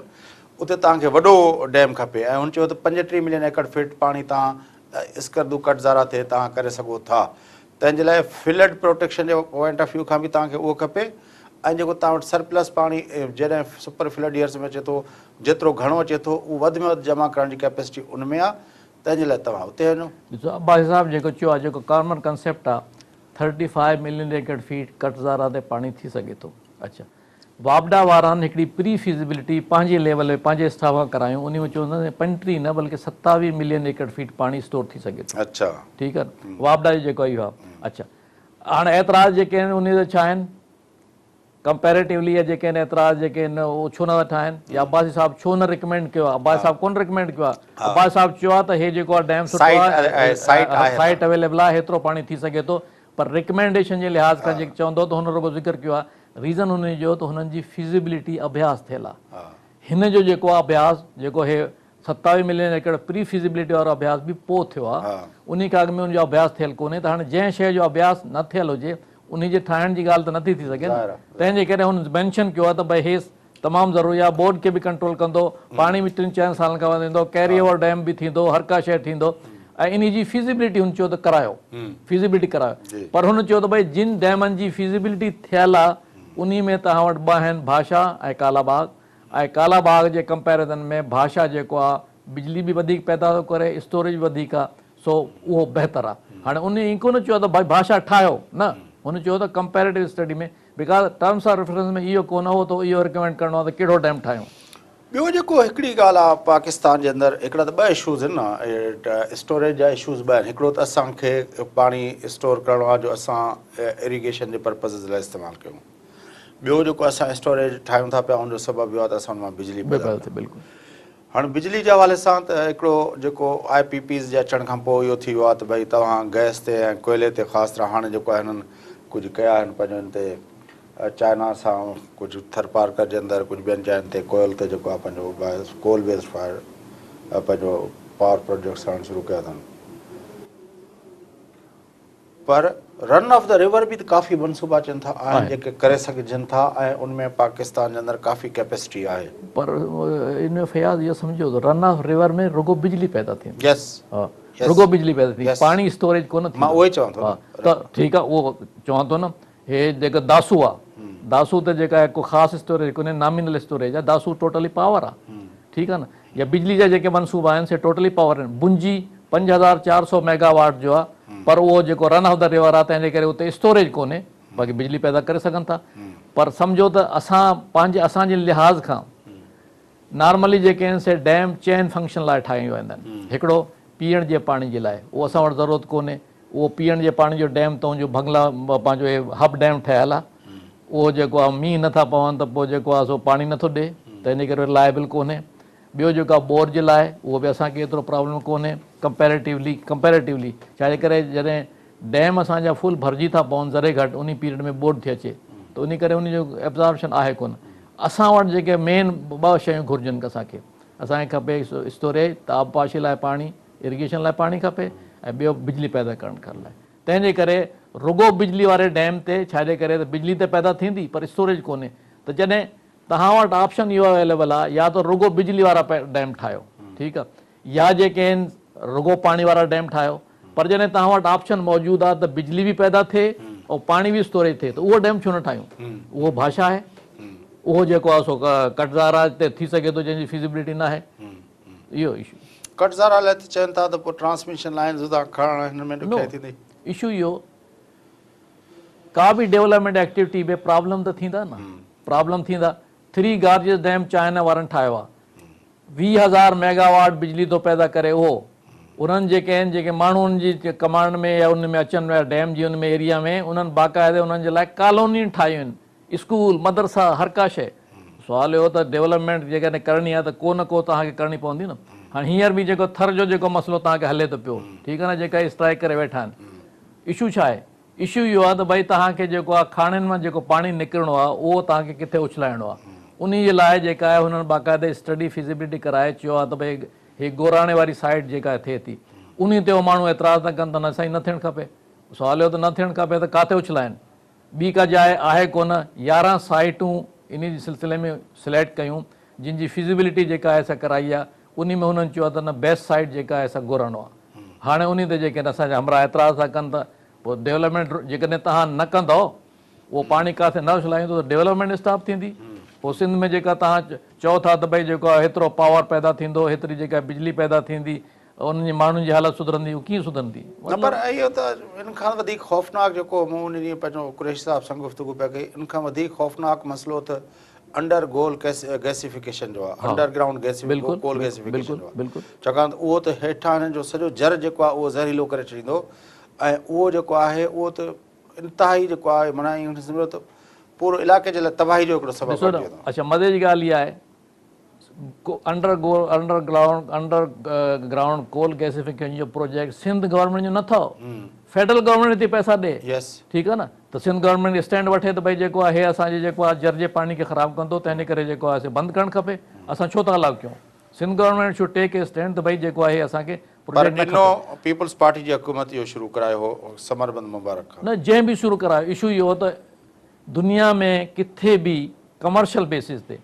उते तव्हांखे वॾो डैम खपे। ऐं हुन चयो त 35 मिलियन एकड़ फीट पाणी तव्हां इस्कर्दु कटज़ारा ते तव्हां करे सघो था। तंहिंजे लाइ flood protection J point of view खां बि तव्हांखे उहो खपे, ऐं जेको तव्हां वटि सरप्लस पाणी जॾहिं सुपर फ्लड ईयर्स में अचे थो, जेतिरो घणो अचे थो उहो वधि में वधि जमा करण जी कैपेसिटी उन में आहे, तंहिंजे लाइ तव्हां उते वञो। ॾिसो अब्बासी साहिबु जेको चयो आहे, जेको कॉमन कंसेप्ट आहे, 35 मिलियन एकड़ फीट कटज़ारा ते पाणी थी सघे थो। अच्छा, वापडा वारनि हिकिड़ी प्री फिज़िबिलिटी पंहिंजे लेवल में पंहिंजे स्टाफ खां करायूं, उन में चवंदा 35 न बल्कि 27 मिलियन एकड़ फीट पाणी स्टोर थी सघे थो। अच्छा, ठीकु आहे, वापडा जो जेको इहो आहे। अच्छा, हाणे एतिराज़ जेके आहिनि उन जा छा आहिनि, कंपेरेटिवली जेके आहिनि एतिराज़ जेके आहिनि उहो छो नथा ठाहिनि, या अब्बासी साहिबु छो न रिकमेंड कयो आहे? अब्बासी साहिबु कोन रिकमेंड कयो आहे। अब्बासी साहिबु चयो आहे त हे जेको आहे डैम सुठो आहे, साइट अवेलेबल आहे, हेतिरो पाणी थी सघे थो, पर रिकमेंडेशन जे लिहाज़ खां जेके चवंदो त हुन रुगो ज़िक्र कयो आहे। रीज़न हुन जो त हुननि जी फिज़िबिलिटी अभ्यास थियल आहे। हिन जो जेको आहे अभ्यास, जेको हे 27 मिलियन एकड़ प्री फिज़िबिलिटी वारो अभ्यास बि पोइ थियो आहे, उन खां अॻु में हुनजो अभ्यास थियल कोन्हे। त हाणे जंहिं शइ जो अभ्यास न थियल हुजे उन जे ठाहिण जी ॻाल्हि त नथी थी सघे न। तंहिंजे करे हुन मेंशन कयो आहे त भई हे तमामु ज़रूरी आहे, बोर्ड खे बि कंट्रोल कंदो, पाणी बि 3-4 सालनि खां वधंदो, कैरी ओवर डैम बि थींदो, हर का शइ थींदो, ऐं इन जी फिज़िबिलिटी हुन चयो त करायो, फिज़िबिलिटी करायो। पर हुन चयो त भई जिन डैमनि जी फिज़िबिलिटी थियल आहे उन में तव्हां वटि ॿ आहिनि, भाषा ऐं कालाबाग। ऐं कालाबाग जे कंपेरिज़न में भाषा जेको आहे बिजली बि वधीक पैदा थो करे, स्टोरेज बि वधीक आहे, सो उहो बहितर आहे। हाणे उन ईअं कोन चयो त भई भाषा ठाहियो, न, हुन चयो त कंपेरेटिव स्टडी में, बिकॉज़ टर्म्स ऑफ रेफरेंस में इहो कोन हो त इहो रिकमेंड करिणो आहे त कहिड़ो डैम ठाहियूं। ॿियो जेको हिकिड़ी ॻाल्हि आहे पाकिस्तान जे अंदरि, हिकिड़ा त 2 इशूज़ आहिनि न, स्टोरेज जा इशूज़ 2 आहिनि। हिकिड़ो त असांखे पाणी स्टोर करिणो आहे जो असां इरीगेशन जे पर्पज़ लाइ इस्तेमालु कयूं, ॿियो जेको असां स्टोरेज ठाहियूं था पिया उनजो सबबु इहो आहे त असां हुन मां बिजली पैदा कयूं। बिल्कुलु, हाणे बिजली जे हवाले सां त हिकिड़ो जेको IPPs जे अचण खां पोइ इहो थी वियो आहे त भई तव्हां गैस ते ऐं कोयले ते ख़ासि तरह हाणे जेको आहे हिननि कुझु कया आहिनि पंहिंजो हिन ते चाइना सां कुझु थरपारकर जे अंदरि कुझु ॿियनि जॻहियुनि ते कोयल ते जेको आहे पंहिंजो कोल बेस्ड फायर पंहिंजो पावर प्रोजेक्ट्स आणणु शुरू कया अथनि। पर रन ऑफ द रिवर बि त काफ़ी मनसूबा अचनि था आहिनि जेके करे सघजनि था ऐं उनमें पाकिस्तान जे अंदरि काफ़ी कैपेसिटी आहे। पर इन में फयाज़ इहो सम्झो त रन ऑफ रिवर में रुगो बिजली पैदा थींदी। यस, रुगो बिजली पैदा थींदी, पाणी स्टोरेज कोन थींदो। मां उहो ई चवां थो। त ठीकु आहे, उहो चवां थो न, हे जेका दासू आहे, दासू त जेका आहे को ख़ासि स्टोरेज कोन्हे, नामिनल स्टोरेज आहे। दासू टोटली पावर आहे, ठीकु आहे न। या बिजली जा जेके मनसूबा आहिनि से टोटली पावर आहिनि। बुंजी 5400 मेगावाट जो आहे, पर उहो जेको रन ऑफ द रिवर आहे तंहिंजे करे उते स्टोरेज कोन्हे, बाक़ी बिजली पैदा करे सघनि था। पर सम्झो त असांजे लिहाज़ खां नॉर्मली जेके आहिनि से डैम चइनि फंक्शन लाइ ठाहियूं वेंदा आहिनि। हिकिड़ो पीअण जे पाणी जे लाइ, उहो असां वटि ज़रूरत कोन्हे। उहो पीअण जे पाणी जो डैम तव्हांजो बंगला पंहिंजो हब डैम ठहियलु आहे। उहो जेको आहे मींहुं नथा पवनि त पोइ जेको आहे सो पाणी नथो ॾिए, त इन करे लाइबल कोन्हे। ॿियो जेको आहे बोर जे लाइ, उहो बि असांखे एतिरो प्रॉब्लम कोन्हे कंपेरेटिवली छाजे करे जॾहिं डैम असांजा फुल भरिजी था पवनि ज़रे घटि, उन पीरियड में बोर थी अचे, त उन करे उन जो एब्ज़ॉर्प्शन आहे कोन। असां वटि जेके मेन 2 शयूं घुरिजनि असांखे खपे स्टोरेज, ताबपाशी लाइ पाणी, इरिगेशन लाइ पाणी खपे, ऐं ॿियो बिजली पैदा करण करण लाइ। तंहिंजे करे रुगो बिजली वारे डैम ते छाजे करे त बिजली त पैदा थींदी पर स्टोरेज कोन्हे। त जॾहिं तव्हां वटि ऑप्शन इहो अवेलेबल आहे, या त रुगो बिजली वारा डैम ठाहियो, ठीकु आहे, या जेके आहिनि रुगो पाणी वारा डैम ठाहियो। पर जॾहिं तव्हां वटि ऑप्शन मौजूदु आहे त बिजली बि पैदा थिए ऐं पाणी बि स्टोरेज थिए, त उहो डैम छो न ठाहियूं? उहो भाषा आहे, उहो जेको आहे सो कटज़ारा ते थी सघे थो, जंहिंजी फिज़िबिलिटी न आहे। इहो इशू कटज़ारा लाइ त चवनि था त पोइ ट्रांसमिशन लाइन खणणु हिन में ॾुखियाई थींदी। इशू इहो, का बि डेवलपमेंट एक्टिविटी में प्रॉब्लम त थींदा न, प्रॉब्लम थींदा। 3 गार्जियस डैम चाइना वारनि ठाहियो आहे, 20,000 मेगावाट बिजली थो पैदा करे। उहो उन्हनि जेके आहिनि जेके माण्हुनि जी कमांड में या उन में अचनि विया डैम जी उन में एरिया में, उन्हनि बाक़ाइदे उन्हनि जे लाइ कॉलोनियूं ठाहियूं आहिनि, स्कूल मदरसा हर का शइ। सुवालु इहो त डेवलपमेंट जेकॾहिं करणी आहे त को न को तव्हांखे करणी पवंदी न। हाणे हींअर बि जेको थर जो जेको मसइलो तव्हांखे हले थो पियो, ठीकु आहे न, जेका स्ट्राइक करे वेठा आहिनि। इशू छा आहे? इशू इहो आहे त भई तव्हांखे जेको आहे खाणनि मां जेको पाणी निकिरणो आहे उहो तव्हांखे किथे उछलाइणो आहे। उन जे लाइ जेका आहे हुननि बाक़ाइदे स्टडी फिज़िबिलिटी कराए चयो आहे त भई हीअ गोराणे वारी साइड जेका थिए थी, उन ते उहो माण्हू एतिराज़ था कनि त न साईं न थियणु खपे। सुवालु इहो त न थियणु खपे त किथे उछलाइनि? ॿी का जाइ आहे कोन। 11 साइटूं इन जे सिलसिले में सिलेक्ट कयूं, जिन जी फिज़िबिलिटी जेका आहे सा कराई आहे। उन में हुननि चयो आहे त न बेस्ट साइट जेका आहे सा गोराणो आहे। हाणे उन ते जेके असांजा हमरा एतिराज़ था कनि त पोइ डेवलपमेंट जेकॾहिं तव्हां न कंदव, उहो पाणी किथे न उछलाईंदो त डेवलपमेंट स्टॉप थींदी। पोइ सिंध में जेका तव्हां चओ था त भई जेको आहे हेतिरो पावर पैदा थींदो, हेतिरी जेका बिजली पैदा थींदी, उन्हनि जे माण्हुनि जी हालत सुधरंदी, उहो कीअं सुधरंदी? पर इहो त इन खां वधीक ख़ौफ़नाक जेको मूं उन ॾींहुं पंहिंजो कुरैशी साहिब सां गुफ़्तगू पिया कई, इन खां वधीक ख़ौफ़नाक मसइलो त अंडर गोल गैसिफिकेशन जो आहे, अंडरग्राउंड कोल गैसिफिकेशन जो आहे। छाकाणि त उहो त हेठां हिननि जो सॼो जर जेको आहे उहो ज़हरीलो करे छॾींदो, ऐं उहो जेको आहे उहो त इंतिहाई जेको आहे माना ईअं सम्झो त पूरो इलाइक़े जे लाइ तबाही जो हिकिड़ो सबबु। अच्छा, मज़े जी ॻाल्हि इहा आहे, अंडरग्राउंड कोल गैसिफिकेशन जो प्रोजेक्ट सिंध गवर्नमेंट जो न अथव, फेडरल गवर्नमेंट हिते पैसा ॾे, ठीकु आहे न। त सिंध गवर्नमेंट स्टैंड वठे त भई जेको आहे असांजे जेको आहे जर जे पाणी खे ख़राबु कंदो, तंहिंजे करे जेको आहे बंदि करणु खपे। असां छो था हलाक कयूं? Sindh government should take a stand त भई जेको आहे असांखे पीपल्स पार्टी जी हुकूमत इहो शुरू करायो हो समरबंद मुबारक न, जंहिं बि शुरू करायो। इशू इहो हो त दुनिया में किथे बि कमर्शियल बेसिस ते,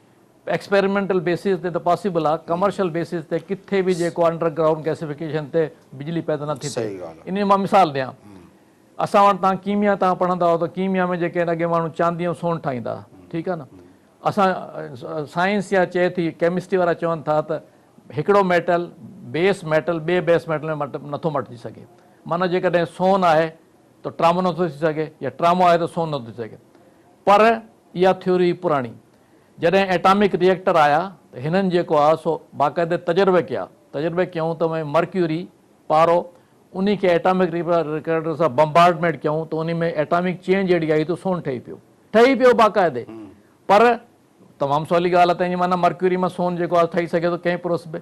एक्सपेरिमेंटल बेसिस ते त पॉसिबल आहे, कमर्शियल बेसिस ते किथे बि जेको अंडरग्राउंड गैसिफिकेशन ते बिजली पैदा न थी थिए। इन मां मिसाल ॾियां, असां वटि तव्हां कीमिया तव्हां पढ़ंदा हुओ त कीमिया में जेके अॻे माण्हू चांदी ऐं सोन ठाहींदा, ठीकु आहे न। असां साइंस या चए थी केमिस्ट्री वारा चवनि था त हिकिड़ो मेटल बेस मेटल ॿिए बेस मेटल में नथो मटिजी सघे। माना जेकॾहिं सोन आहे त ट्रामो नथो थी सघे, या ट्रामो आहे त सोन नथो थी सघे। पर इहा थ्योरी पुराणी। जॾहिं एटॉमिक रिएक्टर आया त हिननि जेको आहे सो बाक़ाइदे तजुर्बे कयूं त भई मर्क्यूरी पारो उन खे एटॉमिक रिएक्टर सां बम्बार्डमेंट कयूं त उन में एटॉमिक चेंज अहिड़ी आई त सोन ठही पियो बाक़ाइदे। पर तमामु सवली ॻाल्हि आहे, तंहिंजी माना मर्क्यूरी मां सोन जेको आहे ठही सघे थो कंहिं प्रोसेस में।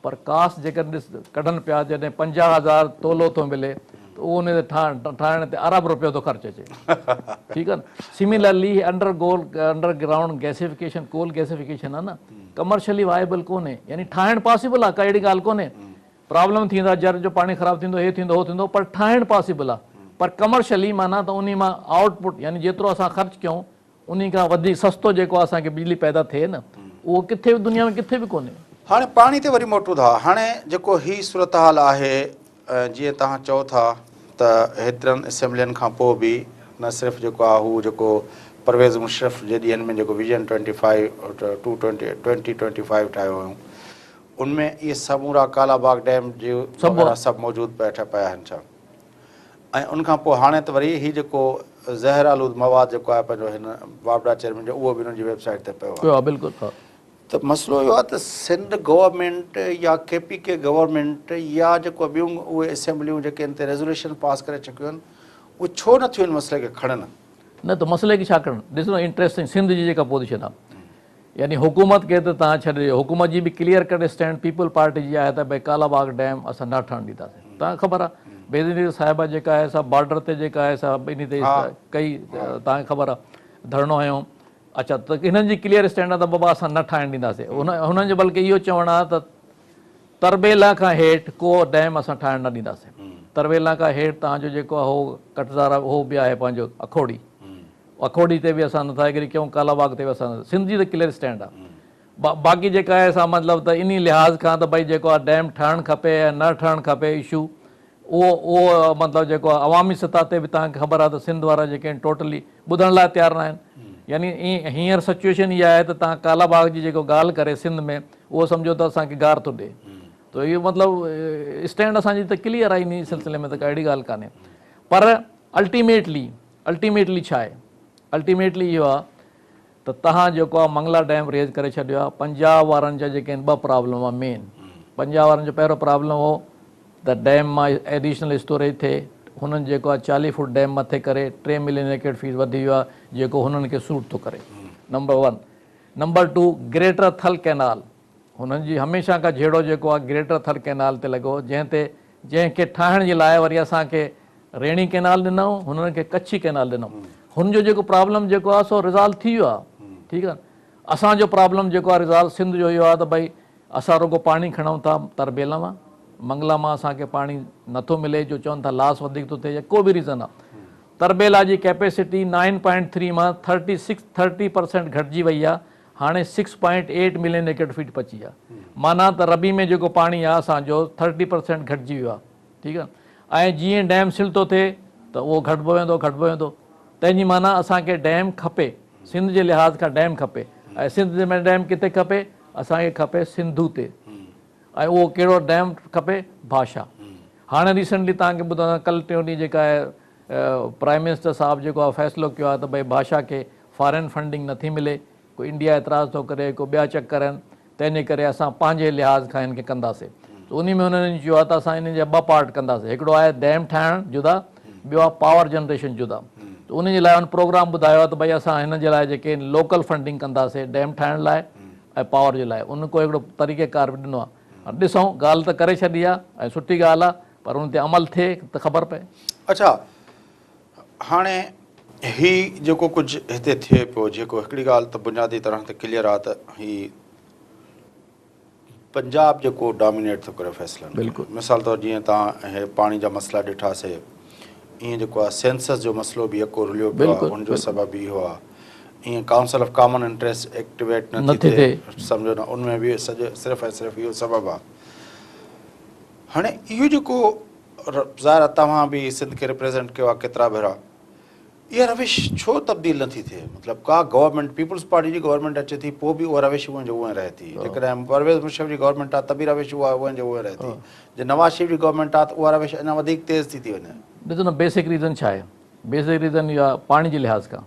पर कास्ट जेकॾहिं कढनि पिया, जॾहिं 50,000 तोलो थो मिले, त उहो उन ते ठाहिण ते अरब रुपयो थो ख़र्चु अचे ठीकु आहे न similarly underground gasification coal gasification आहे न कमर्शियली वाइबल कोन्हे यानी ठाहिणु पॉसिबल आहे का अहिड़ी ॻाल्हि कोन्हे प्रॉब्लम थींदा जर जो पाणी ख़राबु थींदो हे थींदो हो थींदो पर ठाहिणु पॉसिबल आहे पर कमर्शियली माना त उन मां आउटपुट यानी जेतिरो असां ख़र्चु कयूं उन खां वधीक सस्तो जेको असांखे बिजली पैदा थिए न उहो किथे बि दुनिया में किथे बि कोन्हे हाणे पाणी ते वरी मोटूं था हाणे जेको ही सूरत हाल आहे जीअं तव्हां चओ था त हेतिरनि असेंबलियुनि खां पोइ बि न सिर्फ़ु जेको आहे हू जेको परवेज़ मुशर्रफ जे ॾींहंनि में जेको विजन 2025 ठाहियो हुयूं उनमें इहे समूरा कालाबाग डैम जो सभु मौजूदु पिया आहिनि छा ऐं उनखां पोइ हाणे त वरी हीउ जेको ज़हर आलूद मवाद जेको आहे पंहिंजो हिन वापडा चेयरमैन जो उहो बि हुनजी वेबसाइट ते पियो आहे बिल्कुलु त मसइलो इहो आहे त सिंध गवर्नमेंट या KPK गवर्नमेंट या जेको ॿियूं उहे असेंबलियूं जेके इन ते रेज़ोल्यूशन पास करे चुकियूं आहिनि उहे छो नथियूं हिन मसइले खे खणनि न त मसइले खे छा करणु ॾिसो इंट्रस्टिंग सिंध जी जेका पोज़ीशन आहे यानी हुकूमत खे त तव्हां छॾे ॾियो हुकूमत जी बि क्लियर कट स्टैंड पीपल पार्टी जी आहे त भई कालाबाग डैम असां न ठहणु ॾींदासीं तव्हांखे ख़बर आहे बेनज़ीर साहिबा जेका आहे सा बॉर्डर ते जेका आहे सा इन ते कई तव्हांखे ख़बर आहे धरणो हयो अच्छा त हिननि जी क्लियर स्टैंड आहे त बाबा असां न ठाहिणु ॾींदासीं हुननि जो बल्कि इहो चवणु आहे त तरबेला खां हेठि को डैम असां ठाहिणु न ॾींदासीं तरबेला खां हेठि तव्हांजो जेको आहे उहो कटज़ारा उहो बि आहे पंहिंजो अखोड़ी ते बि असां नथा एग्री कयूं कालाबाग ते बि असां सिंध जी त क्लियर स्टैंड आहे बाक़ी जेका आहे सा मतिलबु त इन लिहाज़ खां त भई जेको आहे डैम ठहणु खपे या न ठहणु खपे इशू उहो मतिलबु जेको आहे अवामी सतह ते बि तव्हांखे ख़बर आहे त सिंध वारा जेके आहिनि टोटली ॿुधण लाइ तयारु न आहिनि यानी हींअर सिचुएशन इहा आहे त तव्हां कालाबाग जी जेको ॻाल्हि करे सिंध में उहो सम्झो त असांखे गार थो ॾिए त इहो मतिलबु स्टैंड असांजी त क्लियर आहे इन सिलसिले में त का अहिड़ी ॻाल्हि कान्हे पर अल्टीमेटली छा आहे अल्टीमेटली इहो आहे त तव्हां जेको आहे मंगला डैम रेज़ करे छॾियो आहे पंजाब वारनि जा जेके आहिनि ॿ प्रॉब्लम आहे मेन पंजाब वारनि जो पहिरियों प्रॉब्लम हो त डैम मां एडिशनल स्टोरेज थिए हुननि जेको आहे 40 फुट डैम मथे करे 3 मिलियन एकड़ फीट वधी वियो आहे जेको हुननि खे सूट थो करे नंबर 1 नंबर 2 ग्रेटर थल कैनाल हुननि जी हमेशह खां जहिड़ो जेको आहे ग्रेटर थल कैनाल ते लॻो जंहिंखे ठाहिण जे लाइ वरी असांखे रेणी कैनाल ॾिनऊं हुननि खे कच्छी कैनाल ॾिनऊं हुनजो जेको प्रॉब्लम जेको आहे सो रिज़ॉल्व थी वियो आहे ठीकु आहे असांजो प्रॉब्लम जेको आहे रिज़ॉल्व सिंध जो इहो आहे त भई असां रुगो पाणी खणूं था तरबेला मां मंगला मां असांखे पाणी नथो मिले जो चवनि था लॉस वधीक थो थिए या को बि रीज़न आहे तरबेला जी कैपेसिटी 9.3 मां 30% घटिजी वई आहे हाणे 6.8 मिलियन एकड़ फीट पची आहे माना त रबी में जेको पाणी आहे असांजो 30% घटिजी वियो आहे ठीकु आहे ऐं जीअं डैम सिल थो थिए त उहो घटिबो वेंदो तंहिंजी माना असांखे डैम खपे सिंध जे लिहाज़ खां डैम खपे ऐं सिंध में डैम किथे खपे असांखे खपे सिंधू ते ऐं उहो कहिड़ो डैम खपे भाषा हाणे रिसेंटली तव्हांखे ॿुधायां कल्ह टियों ॾींहुं जेका आहे प्राइम मिनिस्टर साहिबु जेको आहे फ़ैसिलो कयो आहे त भई भाषा खे फॉरेन फंडिंग नथी मिले कोई इंडिया एतिराज़ थो करे को ॿिया चकर आहिनि तंहिंजे करे असां पंहिंजे लिहाज़ खां हिन खे कंदासीं त उन में हुननि चयो आहे त असां इन जा 2 पार्ट कंदासीं हिकिड़ो आहे डैम ठाहिणु जुदा ॿियो आहे पावर जनरेशन जुदा त उन जे लाइ हुन प्रोग्राम ॿुधायो आहे त भई असां हिन जे लाइ जेके लोकल फंडिंग कंदासीं डैम ठाहिण लाइ ऐं पावर जे लाइ उन को हिकिड़ो तरीक़ेकार बि ॾिनो आहे ॾिसूं ॻाल्हि त करे छॾी आहे ऐं सुठी ॻाल्हि आहे पर हुन ते अमल थिए त ख़बर पए अच्छा हाणे ही जेको कुझु हिते थिए पियो जेको हिकिड़ी ॻाल्हि त बुनियादी तरह ते क्लियर आहे त ही पंजाब जेको डोमिनेट थो करे फ़ैसिलनि बिल्कुलु मिसाल तौरु जीअं तव्हां हे पाणी जा मसइला ॾिठासीं ईअं जेको आहे सेंसस जो मसइलो बि यको रुलियो पियो आहे हुनजो सबबु इहो आहे ईअं council of common interest activate नथी थिए सम्झो न उनमें बि सॼो सिर्फ़ु ऐं सिर्फ़ु इहो सबबु आहे हाणे इहो जेको ज़ाहिर आहे तव्हां बि सिंध खे रिप्रेज़ेंट कयो आहे केतिरा भेरा इहा रविश छो तब्दील नथी थिए मतिलबु का गवर्नमेंट पीपल्स पार्टी जी गवर्नमेंट अचे थी पोइ बि उहा रविश उहे जो उहे रहे थी जेकॾहिं परवेज़ मुशर्रफ जी गवर्नमेंट आहे त बि रविश उहा उहे जो उहे रहे थी जे नवाज़ शरीफ़ जी गवर्नमेंट आहे त उहा रविश अञा वधीक तेज़ थी वञे ॾिसो न बेसिक रीज़न छा आहे बेसिक रीज़न इहो आहे पाणी जे लिहाज़ खां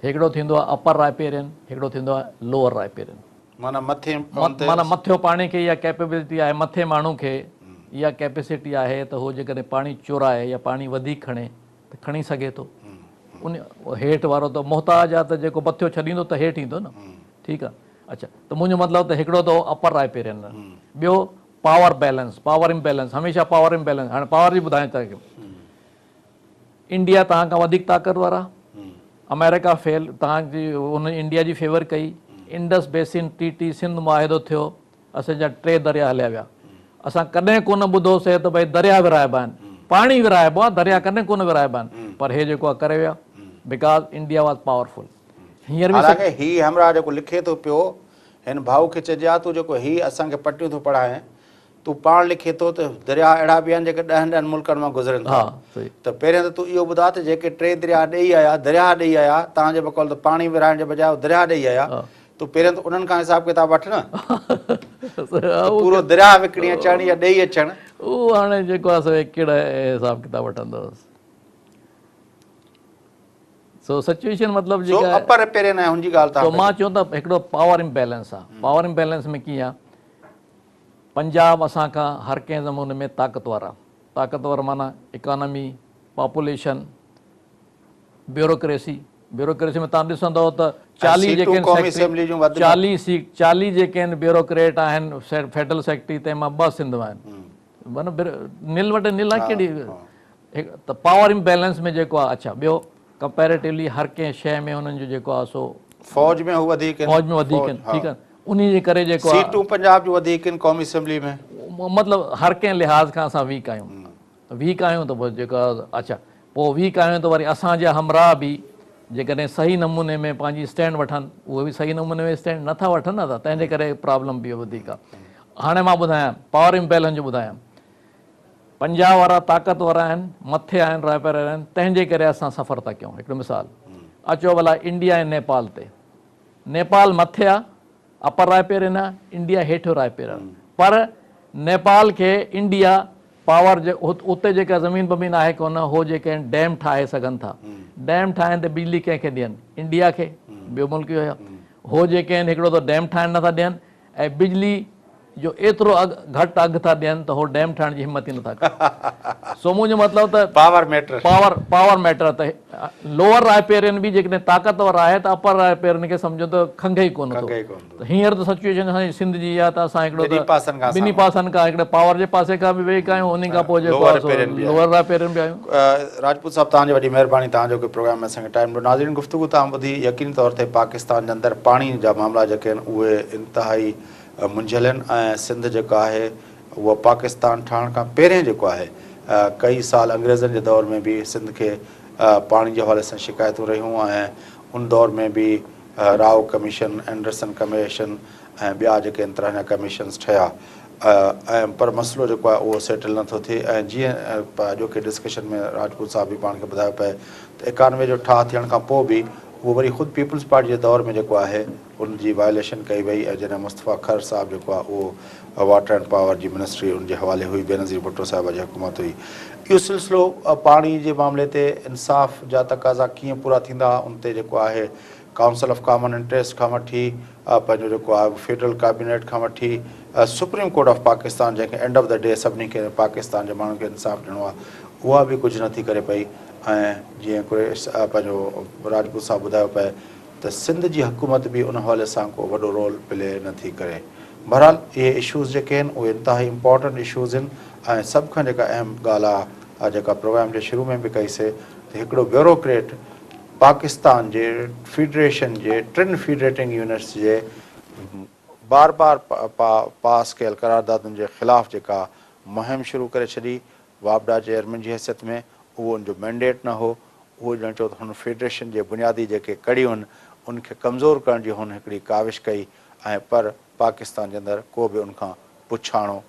हिकिड़ो थींदो आहे अपर राइपेरियन हिकिड़ो थींदो आहे लोअर राइपेरियन माना मथियो पाणी खे इहा कैपेबिलिटी आहे मथे माण्हू खे इहा कैपेसिटी आहे त उहो जेकॾहिं पाणी चोराए या पाणी वधीक खणे त खणी सघे थो उन हेठि वारो त मोहताज आहे त जेको मथियो छॾींदो त हेठि ईंदो न ठीकु आहे अच्छा त मुंहिंजो मतिलबु त हिकिड़ो त अपर राइपेरियन ॿियो पावर बैलेंस पावर इम्बैलेंस हमेशह पावर इम्बैलेंस हाणे पावर जी ॿुधायां तव्हांखे इंडिया तव्हां खां वधीक ताक़तवर आहे, अमेरिका फेल तव्हांजी उन इंडिया जी फेवर कई, इंडस बेसिन टी सिंध मुआहिदो थियो, असांजा 3 दरिया हलिया विया, असां कॾहिं कोन ॿुधोसीं त भई दरिया विराइबा आहिनि, पाणी विराइबो आहे, दरिया कॾहिं कोन विराइबा आहिनि, पर हे जेको आहे करे विया बिकॉज़ इंडिया वॉज पावरफुल। हींअर बि हालांकि ही हमरा जेको लिखे थो पियो हिन भाऊ खे चइजे आहे तूं जेको ही असांखे पटियूं थो पढ़ाए, तूं पाण लिखे थो त दरिया अहिड़ा बि आहिनि जेके 10 मुल्कनि मां गुज़रनि था, त पहिरियों त तूं इहो ॿुधा त जेके 3 दरिया ॾेई आया, दरिया ॾेई आया, तव्हांजे बकौल त पाणी विराइण जे बजाए दरिया ॾेई आया, तूं पहिरियों त उन्हनि खां हिसाब किताब वठ न, पूरो दरिया विकिणी अचणु या ॾेई अचणु, उहो हाणे जेको आहे कहिड़ा हिसाब किताब वठंदुसि। सो सिचुएशन मतिलबु जेका अपर पहिरियों न हुनजी ॻाल्हि त मां चवां त हिकिड़ो पावर इम्बैलेंस आहे। पावर इम्बैलेंस में कीअं आहे, पंजाब असां खां हर कंहिं ज़माने में ताक़तवर आहे, ताक़तवर माना इकॉनमी, पॉपुलेशन, ब्यूरोक्रेसी में तव्हां ॾिसंदव त 40 जेके 40 जेके आहिनि ब्यूरोक्रेट आहिनि फेडरल सेक्रेटरी, तंहिंमां 2 सिंध में आहिनि, माना निल वटि निल आहे कहिड़ी त पावर इम्बैलेंस में जेको आहे। अच्छा ॿियो कंपेरेटिवली हर कंहिं शइ में हुननि जो जेको आहे सो फौज में वधीक आहिनि, ठीकु आहे, उन जे करे जेको आहे सीटूं पंजाब जूं वधीक आहिनि क़ौमी असेंबली में, मतिलबु हर कंहिं लिहाज़ खां असां वीक आहियूं, त पोइ जेको अच्छा पोइ वीक आहियूं त वरी असांजा हमराह बि जेकॾहिं सही नमूने में पंहिंजी स्टैंड वठनि, उहे बि सही नमूने में स्टैंड नथा वठनि न, त तंहिंजे करे प्रॉब्लम बि वधीक आहे। हाणे मां ॿुधायां पावर इम्बैलेंस जो ॿुधायां, पंजाब वारा ताक़तवर आहिनि, मथे आहिनि, रायपेर आहिनि, तंहिंजे करे असां सफ़र था कयूं। हिकिड़ो मिसाल अचो भला इंडिया ऐं नेपाल ते, नेपाल मथे आहे, अपर रायपेर आहे, इंडिया हेठियो रायपेर आहे, पर नेपाल खे इंडिया पावर जे उते जेका ज़मीन बमीन आहे कोन, हो जेके आहिनि डैम ठाहे सघनि था, डैम ठाहिनि त बिजली कंहिंखे ॾियनि, इंडिया खे, ॿियो मुल्क हुया, हो जेके आहिनि हिकिड़ो त डैम ठाहिण नथा ॾियनि, ऐं बिजली जो एतिरो घटि अघु था ॾियनि त हो डैम ठाहिण जी हिमत ई नथा कनि। सो मुंहिंजो मतिलबु त पावर मैटर त लोअर रायपेरियन बि जेकॾहिं ताक़तवर आहे त अपर रायपेरियन खे सम्झो त खंघे ई कोन थो। त हींअर त सिचुएशन असांजी सिंध जी आहे त असां हिकिड़ो ॿिन्ही पासनि खां हिकिड़े पावर जे पासे खां बि वेही आहियूं, उन खां पोइ जेको लोअर रायपेरियन बि आहियूं। राजपूत साहब तव्हांजी वॾी महिरबानी, तव्हांजो प्रोग्राम में असांखे टाइम ॾिनो। नाज़रीन गुफ़्तगू तव्हां ॿुधी, यकीनी तौर ते पाकिस्तान जे अंदरि पाणी जा मामला जेके आहिनि उहे इंतिहाई मुंझियल आहिनि, ऐं सिंध जेका आहे उहा पाकिस्तान ठहण खां पहिरियों जेको आहे कई साल अंग्रेज़नि जे दौर में बि सिंध खे पाणी जे हवाले सां शिकायतूं रहियूं, ऐं उन दौर में बि राव कमीशन, एंडरसन कमीशन ऐं ॿिया जेके आहिनि तरह जा कमीशन्स ठहिया, ऐं पर मसइलो जेको आहे उहो सेटल नथो थिए। ऐं जीअं अॼोके डिस्कशन में राजपूत साहब बि पाण खे ॿुधायो पए त 91 जो ठाह थियण खां पोइ बि उहो वरी ख़ुदि पीपल्स पार्टी जे दौर में जेको आहे उनजी वायलेशन कई वई, ऐं जॾहिं मुस्तफ़ा खर साहब जेको आहे उहो वाटर एंड पावर जी मिनिस्ट्री उनजे हवाले हुई, बेनज़ीर भुट्टो साहिब जी हुकूमत हुई। इहो सिलसिलो पाणी जे मामले ते इंसाफ़ जा तक़ाज़ा कीअं पूरा थींदा, उन ते जेको आहे काउंसिल ऑफ कॉमन इंट्रस्ट खां वठी पंहिंजो जेको आहे फेडरल कैबिनेट खां वठी सुप्रीम कोर्ट ऑफ पाकिस्तान, जंहिंखे एंड ऑफ द डे सभिनी खे पाकिस्तान जे माण्हुनि खे इंसाफ़ ॾियणो आहे, उहा बि कुझु नथी करे पई। ऐं जीअं पंहिंजो राजपूत साहब ॿुधायो पए त सिंध जी हुकूमत बि उन हवाले सां को वॾो रोल प्ले नथी करे। बहरहाल इहे इशूज़ जेके आहिनि उहे इंतिहाई इम्पॉर्टेंट इशूज़ आहिनि, ऐं सभ खां जेका अहम ॻाल्हि आहे जेका प्रोग्राम जे शुरू में बि कईसीं त हिकिड़ो ब्यूरोक्रेट पाकिस्तान जे फेडरेशन जे 3 फेडरेटिंग यूनिट्स जे बार बार पास कयल करारदादुनि जे ख़िलाफ़ु जेका मुहिम शुरू करे छॾी वापडा चेयरमैन जी हैसियत में, उहो उनजो मैंडेट न हो, उहो ॼण चओ त हुन फेडरेशन जे बुनियादी जेके कड़ियूं आहिनि उनखे कमज़ोर करण जी हुन हिकिड़ी काविश कई, ऐं पर पाकिस्तान जे अंदरि को बि उनखां पुछाणो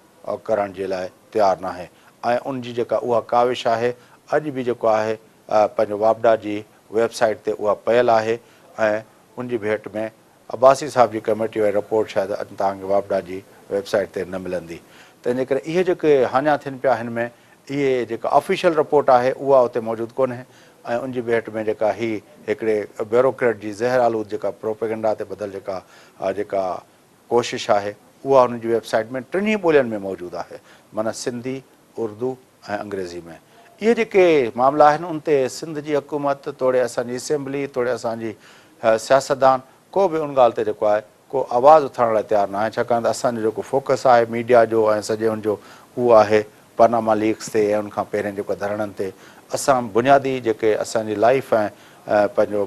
करण जे लाइ तयारु न आहे। ऐं उनजी जेका उहा काविश आहे अॼु बि जेको आहे पंहिंजो वापडा जी वेबसाइट ते उहा पयल आहे, ऐं उनजी भेट में अब्बासी साहब जी कमेटी वारी रिपोर्ट शायदि अॼु तव्हांखे वापडा जी वेबसाइट ते न मिलंदी। तंहिंजे करे इहे जेके हाञा थियनि पिया हिन में, इहे जेका ऑफिशियल रिपोर्ट आहे उहा उते मौजूदु कोन्हे, ऐं उनजी भेट में जेका हिकिड़े ब्यूरोक्रेट जी ज़हर आलूद जेका प्रोपेगेंडा ते बदल जेका कोशिशि आहे उहा हुनजी वेबसाइट में 3 ॿोलियुनि में मौजूदु आहे, माना सिंधी, उर्दू ऐं अंग्रेज़ी में। इहे जेके मामला आहिनि उन ते सिंध जी हुकूमत तोड़े असांजी असेंबली तोड़े असांजी सियासतदान को बि उन ॻाल्हि ते जेको आहे को आवाज़ु उथारण लाइ तयारु न आहे, छाकाणि त असांजो जेको फोकस आहे मीडिया जो ऐं सॼे हुनजो उहो आहे पनामा लीक्स ते ऐं उनखां पहिरियों जेको धरणनि ते असां बुनियादी जेके असांजी लाइफ ऐं पंहिंजो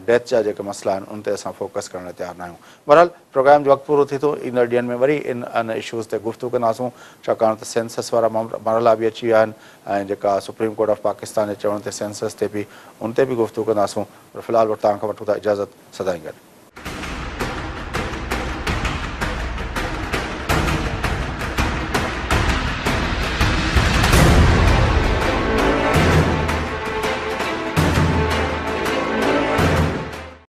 डेथ जा जेके मसइला आहिनि उन ते असां फोकस करण लाइ तयारु न आहियूं। बहरहाल प्रोग्राम जो वक़्तु पूरो थी थो, ईंदड़ ॾींहंनि में वरी इन इशूज़ ते गुफ़्तगू कंदासूं, छाकाणि त सेंसस वारा मरहला बि अची विया आहिनि ऐं जेका सुप्रीम कोर्ट ऑफ पाकिस्तान जे चवण ते सेंसस ते बि उन ते बि गुफ़्तगू कंदासूं। पर फ़िलहाल वटि तव्हां खां वठूं था इजाज़त, सदाईं गॾु।